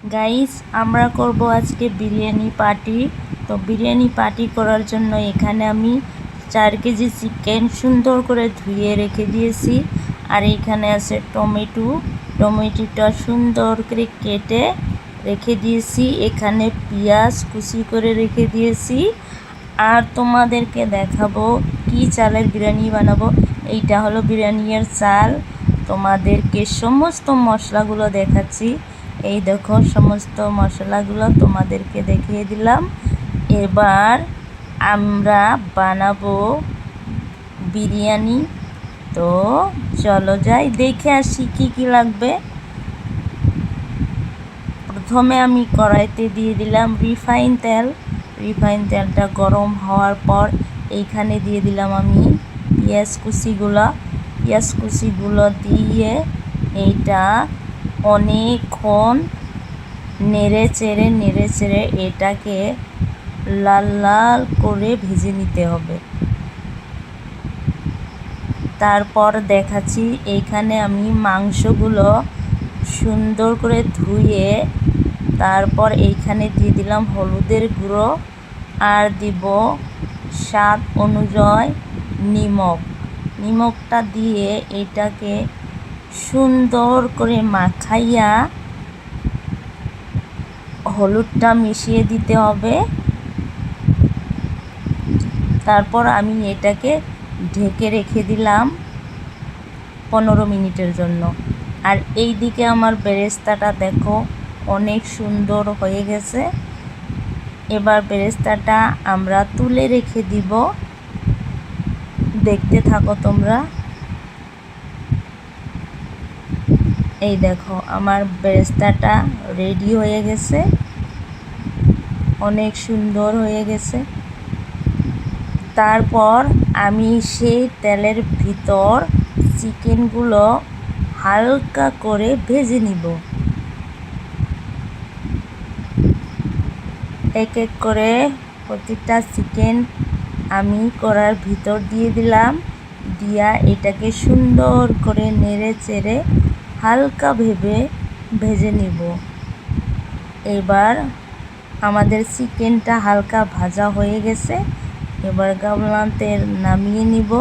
Guys, আমরা করব আজকে বিরিয়ানি পার্টি। তো বিরিয়ানি পার্টি করার জন্য এখানে আমি 4 কেজি চিকেন সুন্দর করে ধুয়ে রেখে দিয়েছি। আর এখানে আছে টমেটোটা সুন্দর করে কেটে রেখে দিয়েছি। এখানে পেঁয়াজ কুচি করে রেখে দিয়েছি। আর তোমাদেরকে দেখাবো কি চালের বিরিয়ানি বানাবো। এইটা হলো বিরিয়ানির চাল। তোমাদেরকে সমস্ত মশলাগুলো দেখাচ্ছি। এই দেখো, সমস্ত মশলাগুলো তোমাদেরকে দেখিয়ে দিলাম। এবার আমরা বানাবো বিরিয়ানি। তো চলো যাই, দেখে আসি কি কি লাগবে। প্রথমে আমি কড়াইতে দিয়ে দিলাম রিফাইন তেলটা গরম হওয়ার পর এইখানে দিয়ে দিলাম আমি পেঁয়াজ কুচিগুলো দিয়ে এইটা অনেকক্ষণ নেড়ে চেড়ে এটাকে লাল লাল করে ভেজে নিতে হবে। তারপর দেখাচ্ছি, এইখানে আমি মাংসগুলো সুন্দর করে ধুয়ে তারপর এইখানে দিয়ে দিলাম হলুদের গুঁড়ো আর দিব স্বাদ অনুযায়ী নিমকটা দিয়ে এটাকে সুন্দর করে মাখাইয়া হলুদটা মিশিয়ে দিতে হবে। তারপর আমি এটাকে ঢেকে রেখে দিলাম 15 মিনিটের জন্য। আর এই দিকে আমার বেরেস্তাটা দেখো অনেক সুন্দর হয়ে গেছে। এবার বেরেস্তাটা আমরা তুলে রেখে দিব। দেখতে থাকো তোমরা। এই দেখো, আমার বেরেস্তাটা রেডি হয়ে গেছে, অনেক সুন্দর হয়ে গেছে। তারপর আমি সেই তেলের ভিতর চিকেনগুলো হালকা করে ভেজে নিব। এক এক করে প্রতিটা চিকেন আমি কড়ার ভিতর দিয়ে দিলাম। দিয়া এটাকে সুন্দর করে নেড়ে চেড়ে হালকা ভেজে নিব। এবার আমাদের চিকেনটা হালকা ভাজা হয়ে গেছে। এবার গামলাতে নামিয়ে নিব।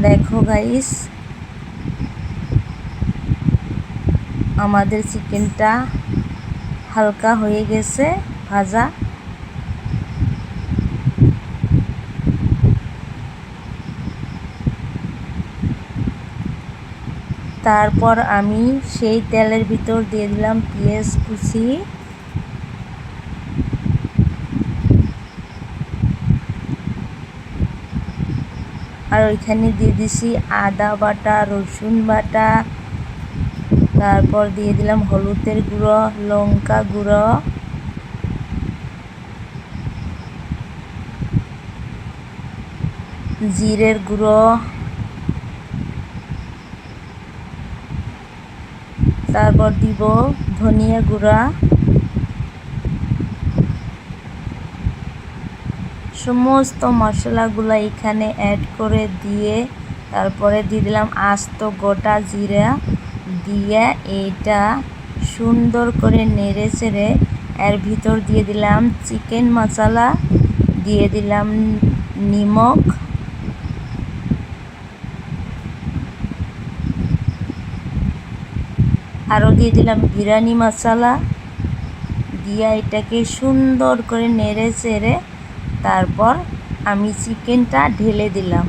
দেখো গাইস, আমাদের চিকেনটা হালকা হয়ে গেছে ভাজা। তারপর আমি সেই তেলের ভিতর দিয়ে দিলাম পেঁয়াজ কুচি, আর ওইখানে দিয়ে দিছি আদা বাটা, রসুন বাটা। তারপর দিয়ে দিলাম হলুদের গুঁড়ো, লঙ্কা গুঁড়ো, জিরের গুঁড়ো, তারপর দিব ধনিয়া গুঁড়া। সমস্ত মশলাগুলো এখানে অ্যাড করে দিয়ে তারপরে দিয়ে দিলাম আস্ত গোটা জিরা দিয়ে এটা সুন্দর করে নেড়ে চেড়ে এর ভিতর দিয়ে দিলাম চিকেন মশলা, দিয়ে দিলাম নিমক, আরও দিয়ে দিলাম বিরিয়ানি মশলা দিয়ে এটাকে সুন্দর করে নেড়ে চেড়ে তারপর আমি চিকেনটা ঢেলে দিলাম।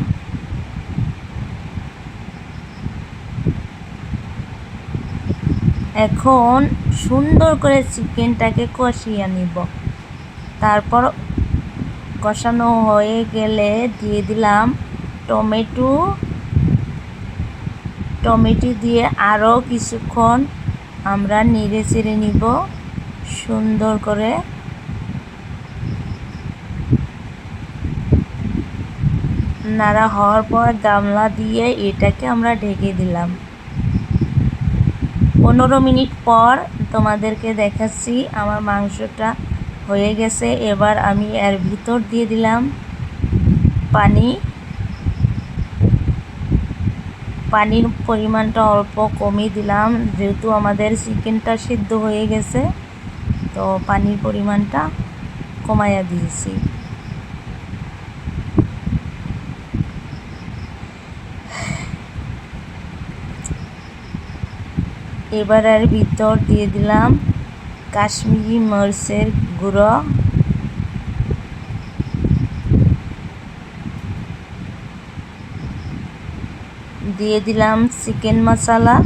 এখন সুন্দর করে চিকেনটাকে কষিয়ে নিব। তারপর কষানো হয়ে গেলে দিয়ে দিলাম টমেটো দিয়ে আরও কিছুক্ষণ আমরা নেড়ে চেড়ে নিব সুন্দর করে। নাড়া হওয়ার পর গামলা দিয়ে এটাকে আমরা ঢেকে দিলাম। 15 মিনিট পর তোমাদেরকে দেখাচ্ছি আমার মাংসটা হয়ে গেছে। এবার আমি এর ভিতর দিয়ে দিলাম পানি। পানির পরিমাণটা অল্প কমই দিলাম, যেহেতু আমাদের চিকেনটা সিদ্ধ হয়ে গেছে, তো পানির পরিমাণটা কমাইয়া দিয়েছি। এবার আর ভিতর দিয়ে দিলাম কাশ্মীরি মরিচের গুঁড়ো, দিয়ে দিলাম চিকেন মশলা,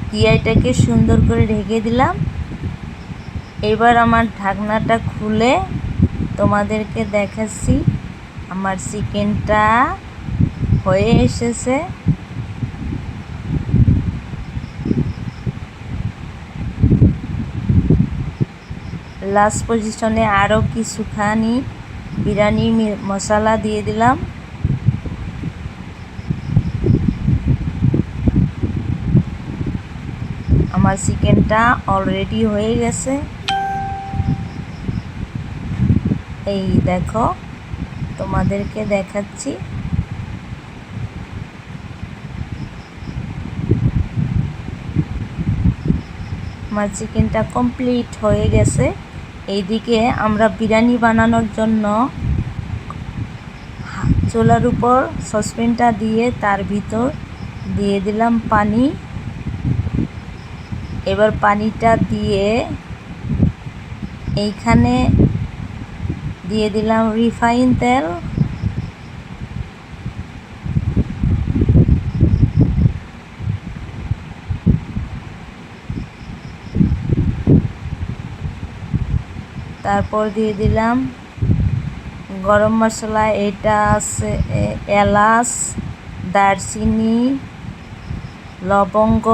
দিয়ে এটাকে সুন্দর করে ঢেকে দিলাম। এবার আমার ঢাকনাটা খুলে তোমাদেরকে দেখাচ্ছি আমার চিকেনটা হয়ে এসেছে। লাস্ট পজিশনে আরও কিছুখানি বিরিয়ানি মশলা দিয়ে দিলাম। আমার চিকেনটা অলরেডি হয়ে গেছে। এই দেখো, তোমাদেরকে দেখাচ্ছি। আমার চিকেনটা কমপ্লিট হয়ে গেছে। এইদিকে আমরা বিরিয়ানি বানানোর জন্য চুলার উপর সসপ্যানটা দিয়ে তার ভিতর দিয়ে দিলাম পানি। এবার পানিটা দিয়ে এইখানে দিয়ে দিলাম রিফাইন তেল, তারপর দিয়ে দিলাম গরম মশলা, এটা আছে এলাচ, দারচিনি, লবঙ্গ,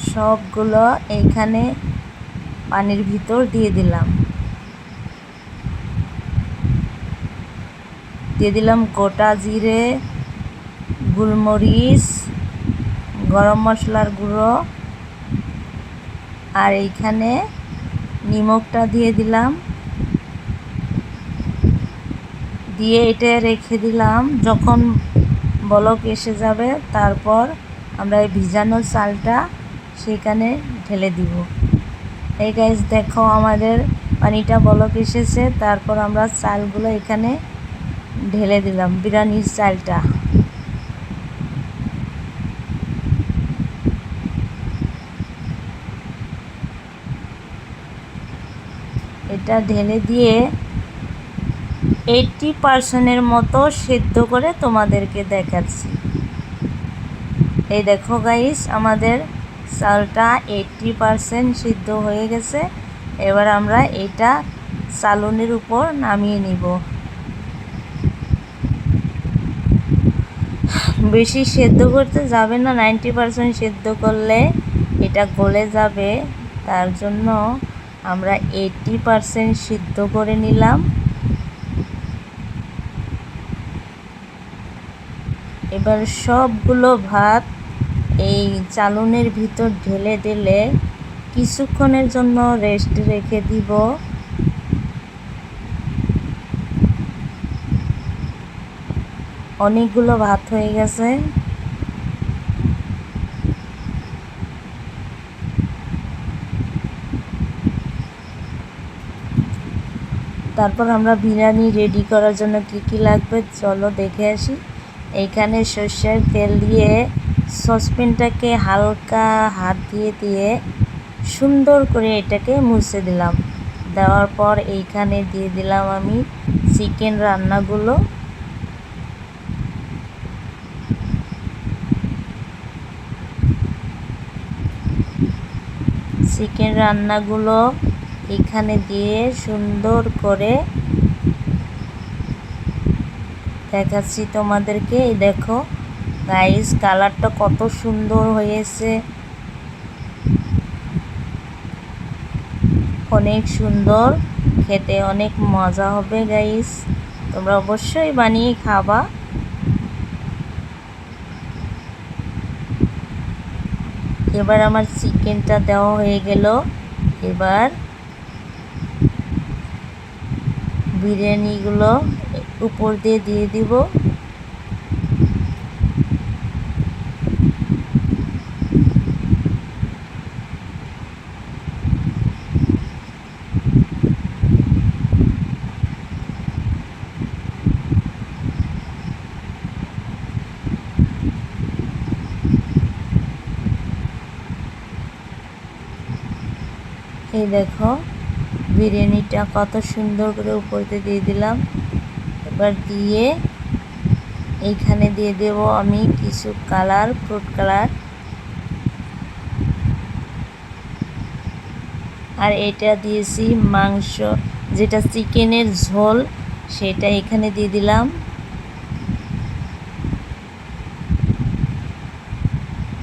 সবগুলো এইখানে পানির ভিতর দিয়ে দিলাম। দিয়ে দিলাম গোটা জিরে, গোলমরিচ, গরম মশলার গুঁড়ো, আর এইখানে নিমকটা দিয়ে দিলাম। দিয়ে এটা রেখে দিলাম। যখন বলক এসে যাবে, তারপর আমরা এই ভিজানো চালটা সেখানে ঢেলে দিব। এই গাইস দেখো, আমাদের পানিটা বলক এসেছে। তারপর আমরা চালগুলো এখানে ঢেলে দিলাম, বিরিয়ানির চালটা। এটা ঢেলে দিয়ে 80% মতো সেদ্ধ করে তোমাদেরকে দেখাচ্ছি। এই দেখো গাইস, আমাদের চালটা 80% সিদ্ধ হয়ে গেছে। এবার আমরা এটা চালনির উপর নামিয়ে নিব। বেশি সেদ্ধ করতে যাবে না, 90% সেদ্ধ করলে এটা গলে যাবে। তার জন্য আমরা 80% সিদ্ধ করে নিলাম। এবার সবগুলো ভাত এই চালনের ভিতর ঢেলে দিলে কিছুক্ষণের জন্য রেস্ট রেখে দিব। অনেকগুলো ভাত হয়ে গেছে। তারপর আমরা বিরিয়ানি রেডি করার জন্য কি কি লাগবে চলো দেখে আসি। এইখানে সর্ষের তেল দিয়ে সসপ্যানটাকে হালকা হাত দিয়ে সুন্দর করে এটাকে মুছে দিলাম। দেওয়ার পর এইখানে দিয়ে দিলাম আমি চিকেন রান্নাগুলো। চিকেন রান্নাগুলো এখানে দিয়ে সুন্দর করে দেখাচ্ছি তোমাদেরকে। এই দেখো গাইস, কালারটা কত সুন্দর হয়েছে, অনেক সুন্দর, খেতে অনেক মজা হবে গাইস। তোমরা অবশ্যই বানিয়ে খাবা। এবার আমার চিকেনটা দেওয়া হয়ে গেল। এবার বিরিয়ানিগুলো উপর দিয়ে দিয়ে দিব। এই দেখো বিরিয়ানিটা কত সুন্দর করে উপর দিয়ে দিলাম। এবার দিয়ে এইখানে দিয়ে দেব আমি কিছু কালার, ফ্রুট কালার। আর এটা দিয়েছি মাংস, যেটা চিকেনের ঝোল, সেটা এখানে দিয়ে দিলাম।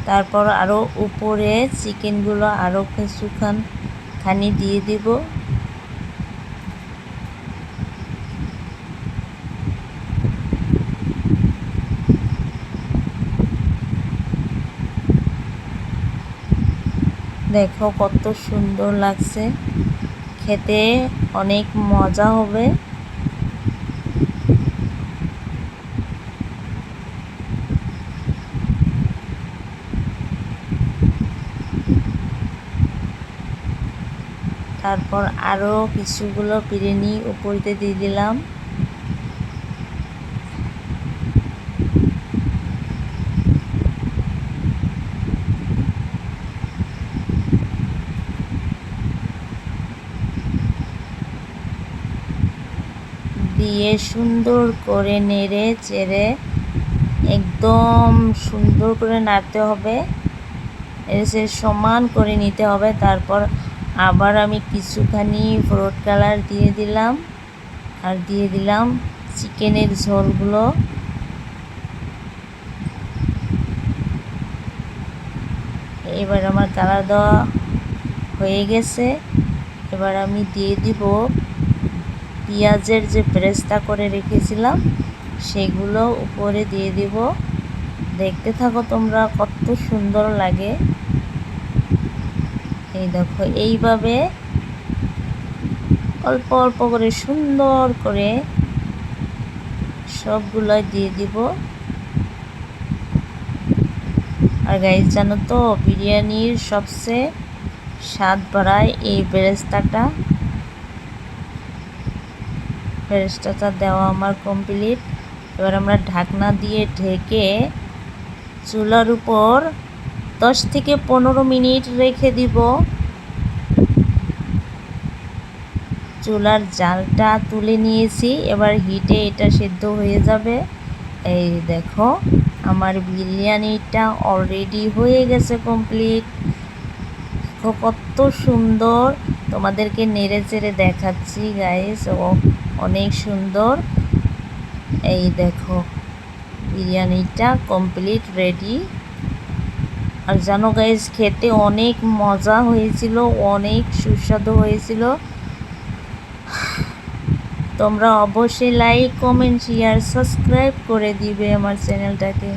তারপর আরও উপরে চিকেনগুলো আরও কিছুখানি দিয়ে দিব। দেখো কত সুন্দর লাগছে, খেতে অনেক মজা হবে। তারপর আরও কিছুগুলো বিরিয়ানি উপরে দিয়ে দিলাম। দিয়ে সুন্দর করে নেড়ে চেড়ে একদম সুন্দর করে নাড়তে হবে, এসে সমান করে নিতে হবে। তারপর আবার আমি কিছুখানি ফ্রুট কালার দিয়ে দিলাম, আর দিয়ে দিলাম চিকেনের ঝোলগুলো। এবার আমার কালার দেওয়া হয়ে গেছে। এবার আমি দিয়ে দিব পেঁয়াজের যে পেস্টটা করে রেখেছিলাম, সেগুলো উপরে দিয়ে দিব। দেখতে থাকো তোমরা, কত সুন্দর লাগে। এই দেখো এইভাবে অল্প অল্প করে সুন্দর করে সবগুলো দিয়ে দিব। আর গাইস জানো তো, বিরিয়ানির সবচেয়ে স্বাদ বাড়ায় এই বেরেস্তাটা। বেরেস্তাটা দেওয়া আমার কমপ্লিট। এবার আমরা ঢাকনা দিয়ে ঢেকে চুলার উপর 10 থেকে 15 মিনিট রেখে দিব। চুলার জালটা তুলে নিয়েছি, এবার হিটে এটা সেদ্ধ হয়ে যাবে। এই দেখো আমার বিরিয়ানিটা অলরেডি হয়ে গেছে কমপ্লিট। কত সুন্দর, তোমাদেরকে নেড়ে চেড়ে দেখাচ্ছি গাইস, অনেক সুন্দর। এই দেখো বিরিয়ানিটা কমপ্লিট রেডি। আর জানো গাইস, খেতে অনেক মজা হয়েছিল, অনেক সুস্বাদু হয়েছিল। তোমরা অবশ্যই লাইক, কমেন্ট, শেয়ার, সাবস্ক্রাইব করে দিবে আমার চ্যানেলটাকে।